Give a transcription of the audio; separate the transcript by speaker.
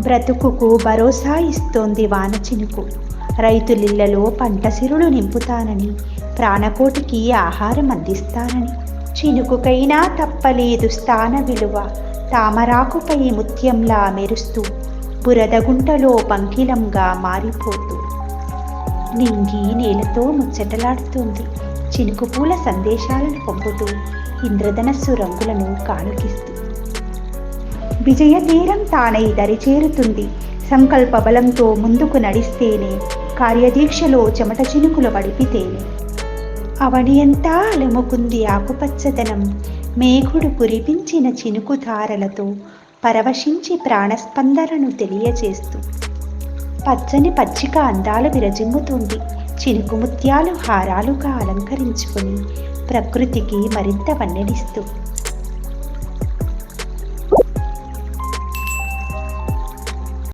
Speaker 1: బ్రతుకుకు భరోసా ఇస్తోంది వాన చినుకు. రైతులిళ్లలో పంట సిరులు నింపుతానని, ప్రాణకోటికి ఆహారం అందిస్తానని. చినుకుకైనా తప్పలేదు స్థాన విలువ, తామరాకుపై ముత్యంలా మెరుస్తూ, బురదగుంటలో పంకిలంగా మారిపోతూ. నింగి నేలతో ముచ్చటలాడుతోంది, చినుకు పూల సందేశాలను పంపుతూ, ఇంద్రధనస్సు రంగులను కానుకిస్తూ. విజయ తీరం తానై దరిచేరుతుంది, సంకల్ప బలంతో ముందుకు నడిస్తేనే, కార్యదీక్షలో చెమట చినుకులు వడిపితేనే. అవనియంతా అలముకుంది ఆకుపచ్చదనం, మేఘుడు కురిపించిన చినుకు ధారలతో పరవశించి ప్రాణస్పందనను తెలియచేస్తూ. పచ్చని పచ్చిక అందాలు విరజిమ్ముతుంది, చినుకు ముత్యాలు హారాలుగా అలంకరించుకొని ప్రకృతికి మరింత వన్నెడిస్తూ.